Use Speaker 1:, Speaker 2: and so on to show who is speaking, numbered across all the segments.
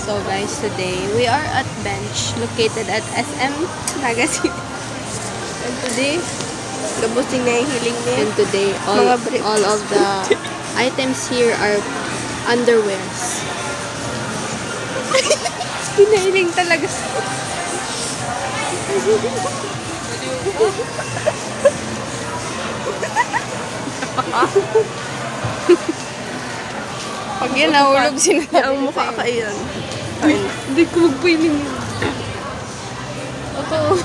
Speaker 1: So guys, today we are at bench located at SM Naga City. And today, gabusing na yung hiling niya. And today, all of the items here are underwears. Pinahiling talaga. Pag yan nahulog, sinasabi
Speaker 2: Ang mukha ka iyan.
Speaker 1: Hindi ko magpiling yun. Totoo.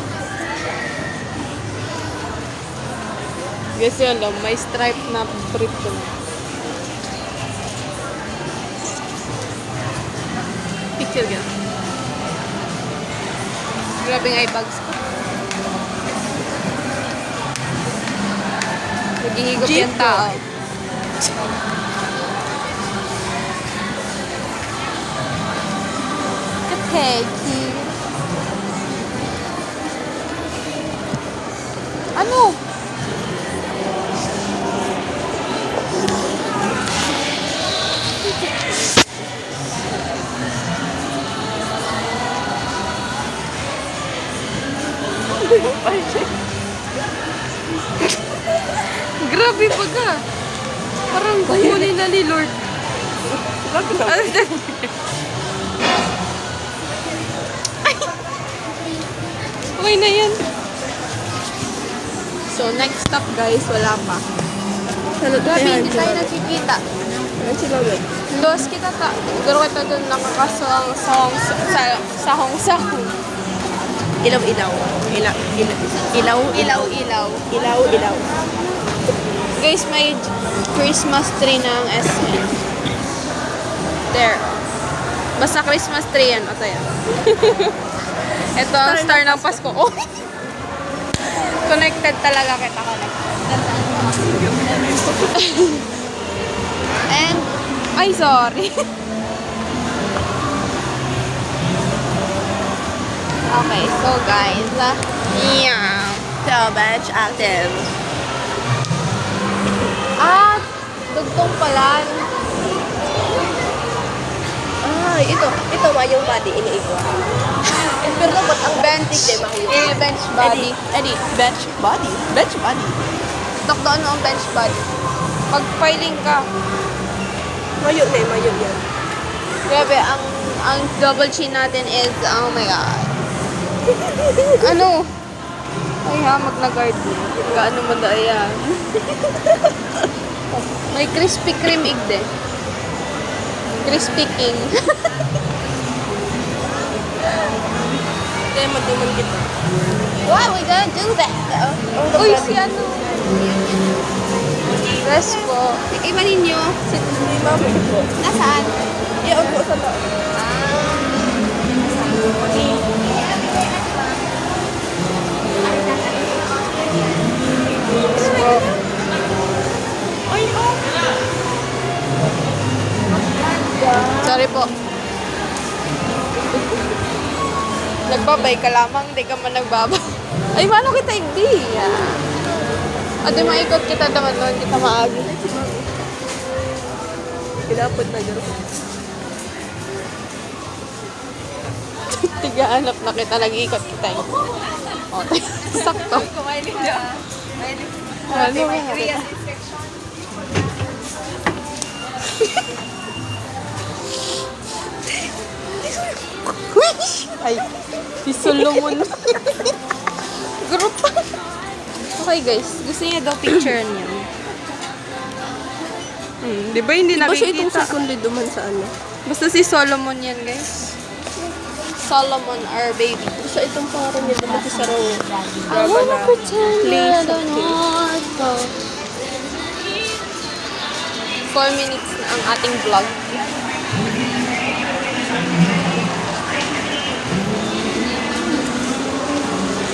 Speaker 1: Guys, yun lang. May stripe na brief ko na. Picture ka. Grabe nga i-bags ko. Naghihigop yung tao. Kapeki. Ano? Grabe pa ka. Parang kuhuli na ni Lord. Okay na yan. So, next stop guys, wala pa. Grabe, hindi tayo nakikita.
Speaker 2: Ano sila ba?
Speaker 1: Los kita ta. Siguro kita doon nakakasahong sahong.
Speaker 2: Ilaw-ilaw.
Speaker 1: Ilaw-ilaw.
Speaker 2: Ilaw-ilaw.
Speaker 1: Guys, may Christmas tree ng SM. There. Basta Christmas tree yan. O tayo. Ito ang star ng Pasko. Oh. Connected talaga kita. And, ay sorry. Okay, so guys, yeah.
Speaker 2: So, bench active.
Speaker 1: Ah, dugtong pala.
Speaker 2: Ah, ito ba yung body iniigwa? Pero dapat ang bench din mahiyo.
Speaker 1: Bench body.
Speaker 2: Eddie, bench body. Bench body.
Speaker 1: Doon ang bench body. Pag filing ka,
Speaker 2: Mayo yan.
Speaker 1: grabe, ang double chin natin is, oh my god. Ano? Ay ha, mag-guard. Gaano mo da yan? May crispy cream egg din. Crispy king.
Speaker 2: Kaya maduman kita.
Speaker 1: Why we gonna do that? Uy, si ano? Rest po. Iba ninyo.
Speaker 2: Si mami ko.
Speaker 1: Nasaan?
Speaker 2: Iyon po sa loob.
Speaker 1: Sorry po. Nagbabay ka lamang, hindi ka man nagbabay. Ay, mano kita hindi. Ate, maikot kita naman doon, kita maagi.
Speaker 2: Pinapod na gano'n.
Speaker 1: Tigaanap na kita, nag-iikot kita. O, sakto. Ano nga kita? Ay, si Solomon. Group. Okay guys, gusto niya daw picture niya. Di ba hindi
Speaker 2: Ba siya itong
Speaker 1: nakikita?
Speaker 2: sukundi duman sa ano?
Speaker 1: Basta si Solomon yan guys. Solomon, our baby.
Speaker 2: Siya itong parang niya duman sa raw.
Speaker 1: I wanna pretend
Speaker 2: Please,
Speaker 1: I don't know. 4 minutes na ang ating vlog.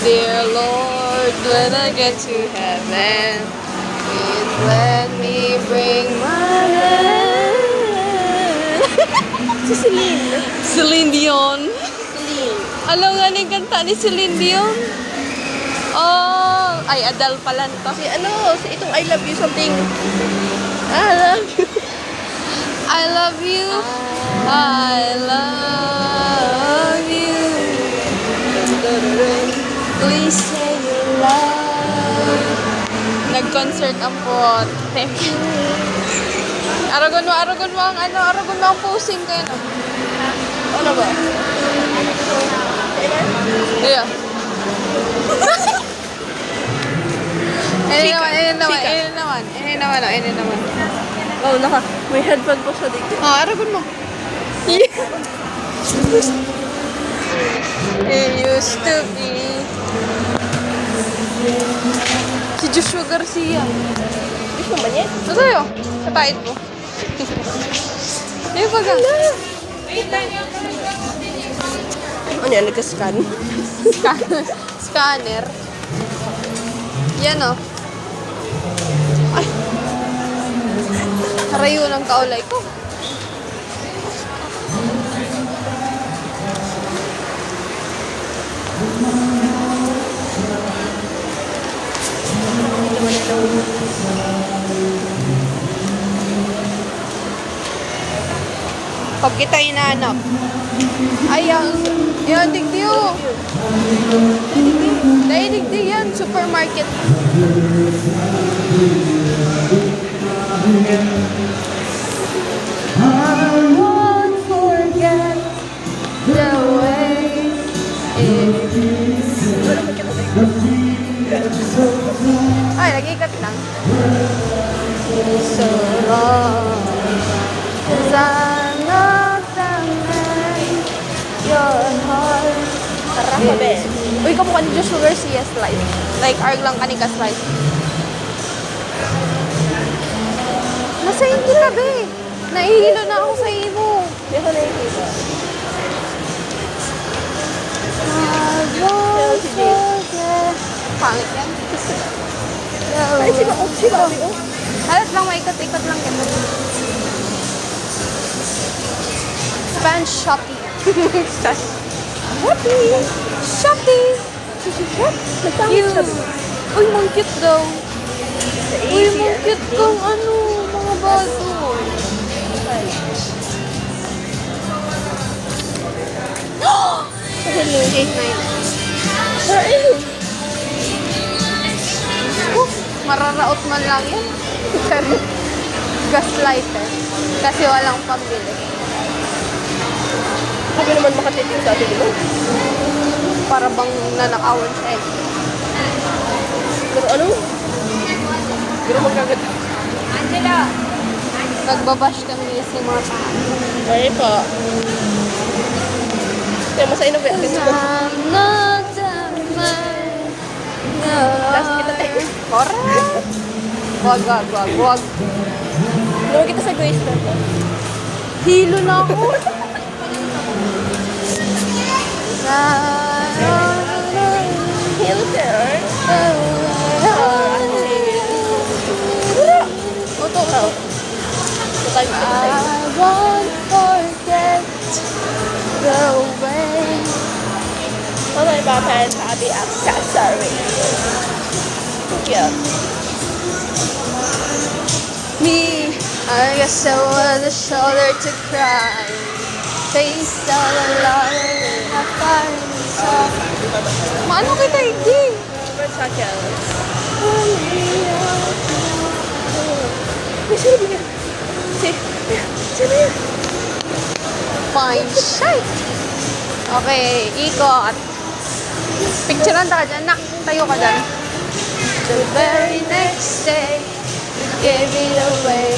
Speaker 1: Dear Lord, when I get to heaven, please let me bring my hand.
Speaker 2: Si Celine.
Speaker 1: Celine Dion.
Speaker 2: Celine.
Speaker 1: Alam nga ni kanta ni Celine Dion? Oh, ay Adele pala nito.
Speaker 2: Si ano, si itong I love you something. I love you.
Speaker 1: I love you. I love say you love. Nag-concert ang po. Thank you. Aragon mo ang aragon mo ang posing ko yun.
Speaker 2: Ano ba?
Speaker 1: Yeah. Ini naman.
Speaker 2: Oh, may headphone po siya dito.
Speaker 1: Aragon mo. It used to be si Joshua Garcia.
Speaker 2: Gusto mo ba niya?
Speaker 1: Ano sa'yo? Sa pait mo. Ayun pa ka.
Speaker 2: Ano yan? Nagka-scan?
Speaker 1: Scanner. Yan o. Ay. Harayo ng kaulay ko. Pag kita inaanap. Ay, yan, digdiyo. Dahil digdiyo yan, supermarket. I won't forget the way it is. Ay, nag-ikat lang. So long, 'cause I'm not the man your heart.
Speaker 2: Tara ka, be.
Speaker 1: Uy, kamukha ni Joshua Garcia slide. Like, arg lang kanika slide. Nasa hindi ka, be. Nahihilo na ako sa imo.
Speaker 2: Hindi ko nakikita.
Speaker 1: I won't forget. Pangit yan.
Speaker 2: Ay, sino? Oh.
Speaker 1: Halat lang, maikot-ikot lang yan. Spanish Shopee.
Speaker 2: Happy!
Speaker 1: Shopee!
Speaker 2: Nagtawag siya.
Speaker 1: Uy, mang cute daw.
Speaker 2: Sa
Speaker 1: Uy,
Speaker 2: easy.
Speaker 1: mang cute kang mga bago.
Speaker 2: Hello.
Speaker 1: 8.9.
Speaker 2: Hello.
Speaker 1: Mararaot man lang yan. Gaslighter. Kasi walang pambili.
Speaker 2: Sabi naman makatitig sa atin, di ba?
Speaker 1: Para bang nanakawan siya eh.
Speaker 2: Pero ano? Pero magkagat.
Speaker 1: Angela! Nagbabash kami sa mga paan.
Speaker 2: Ay pa. Kaya masaya na ba?
Speaker 1: I'm not the man.
Speaker 2: Last kita tayo.
Speaker 1: Correct! Wag.
Speaker 2: Naman kita sa Grace na to.
Speaker 1: Hilo na ako.
Speaker 2: Hilter.
Speaker 1: Oto.
Speaker 2: Tutay mo kita tayo.
Speaker 1: I won't forget the way.
Speaker 2: Ano yung bata yung sabi accessory? Cute.
Speaker 1: Me, I guess I was a shoulder to cry. Face all alone, I find myself. Maano kita hindi?
Speaker 2: Versace's. May sino ba yan? Sino yan?
Speaker 1: Fine shite. Okay, ikot. Picturean ka dyan, nak. Tayo ka dyan. The very next day, you gave it away.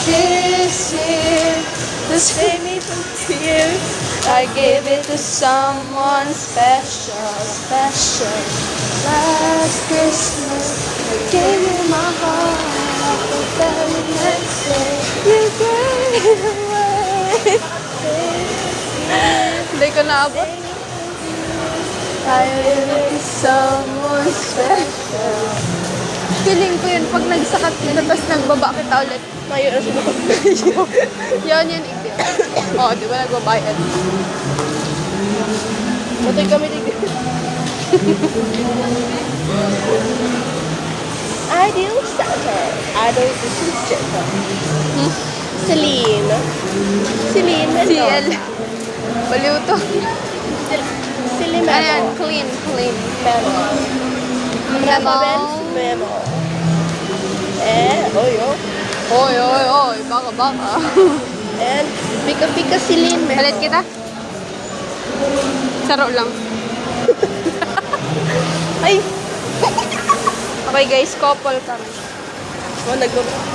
Speaker 1: This year, to save me from tears, I gave it to someone special. Last Christmas, I gave you my heart. The very next day, you gave it away. Hindi ko naabot. I gave it to someone special. Feeling ko yun pag nagsakat kita tapos nagbaba kita ulit.
Speaker 2: Mayo na sila.
Speaker 1: Yan, Igdil. Oo, di ba nagbabayad?
Speaker 2: Matoy kami dito. Ideal starter. Ideal sister. Celine. Celine, hello.
Speaker 1: CL. Baliw to.
Speaker 2: Silly
Speaker 1: Ayan,
Speaker 2: memo.
Speaker 1: clean.
Speaker 2: Memo.
Speaker 1: Memo.
Speaker 2: Bench memo. Oy.
Speaker 1: Oy, baka.
Speaker 2: And pika silin memo.
Speaker 1: Palit kita? Saro lang.
Speaker 2: Ay!
Speaker 1: Okay guys, couple kami.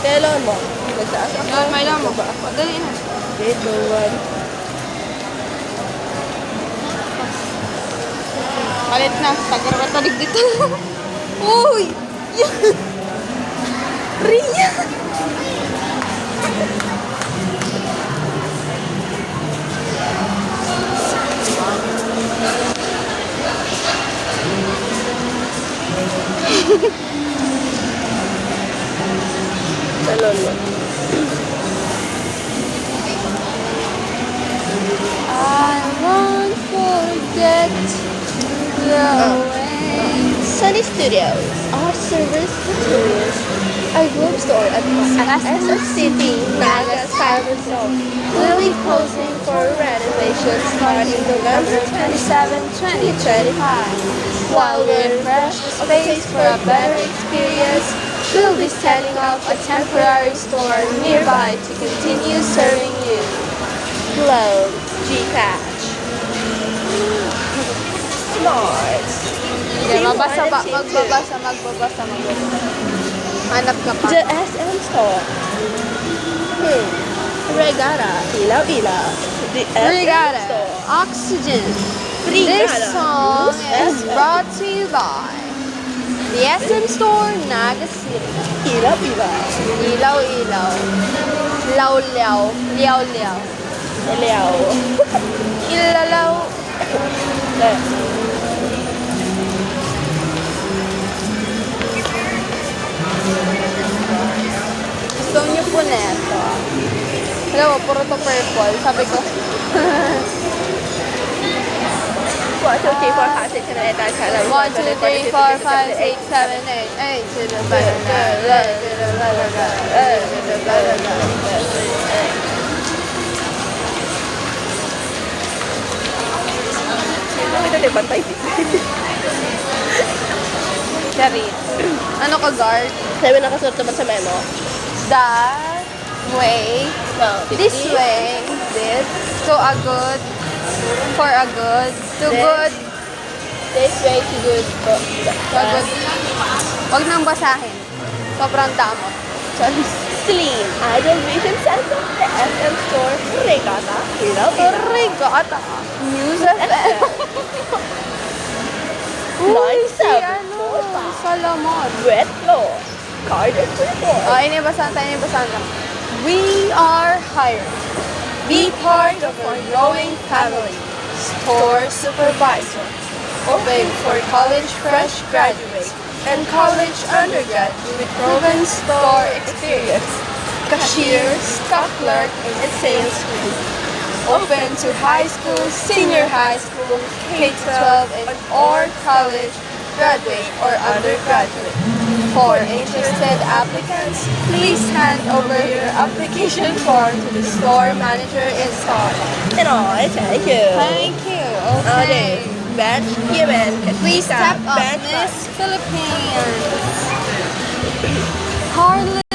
Speaker 2: Kailan mo? Nagtaas ako.
Speaker 1: Yan, may lang mo ba? Dali na.
Speaker 2: Okay, 2, 1.
Speaker 1: Palit na. Tagaratalig dito. Uy! Ria!
Speaker 2: Talon mo.
Speaker 1: I won't forget the way.
Speaker 2: Sunny Studios, our service materials, a group store at SF City, Naga Cyber Zone, will be closing for renovation starting November 27, 2025. While we refresh the space for a better experience, we'll be setting up a temporary store nearby to continue serving you. Globe, Gcash. Smart.
Speaker 1: Okay, magbabasa. Hanap ka pa.
Speaker 2: The SM Store. Regata. Ilaw. The SM
Speaker 1: Brigada.
Speaker 2: Store.
Speaker 1: Oxygen.
Speaker 2: Brigada.
Speaker 1: This song is
Speaker 2: SM.
Speaker 1: brought to you by the SM Store, Naga City.
Speaker 2: Ilaw.
Speaker 1: Ilaw. Liaw.
Speaker 2: Ilaw.
Speaker 1: Ilalaw. Gusto niyo po neto. Alam mo, puro to purple. Sabi ko,
Speaker 2: 1, 2, 3, 4, 5, 6, 7, 8, 9, 10, 11,
Speaker 1: 1, 2, 3, 4, 5, 6, 7, 8, 8 to the
Speaker 2: Ito din bantay.
Speaker 1: Cherry. Ano ka, guard?
Speaker 2: Sabi nakasuot naman sa memo.
Speaker 1: That way,
Speaker 2: No.
Speaker 1: this way, this, to a good, for a good, to
Speaker 2: This.
Speaker 1: good,
Speaker 2: This way to good.
Speaker 1: to a good. Huwag nang basahin. Sobrang damot.
Speaker 2: Sorry. Slim. Idol Vision Center. The SM Store. Regata. Ilaw.
Speaker 1: Regata. News FM.
Speaker 2: Line
Speaker 1: Si
Speaker 2: 7.
Speaker 1: ano, Salomon.
Speaker 2: Wet floor. Cardiac report.
Speaker 1: Oh, inibasahan tayo. We are hired. Be part of our growing family. Store supervisor. Open for college fresh graduates and college undergrad with proven store experience. Cashier, stock clerk, and sales crew. Open to high school, senior high school, K-12, and or college graduate or undergraduate. For interested applicants, please hand over your application form to the store manager in store.
Speaker 2: And I thank you.
Speaker 1: Thank you.
Speaker 2: Okay. Bench, Yemen,
Speaker 1: Please step up,
Speaker 2: bench,
Speaker 1: Miss Philippines. Harlan.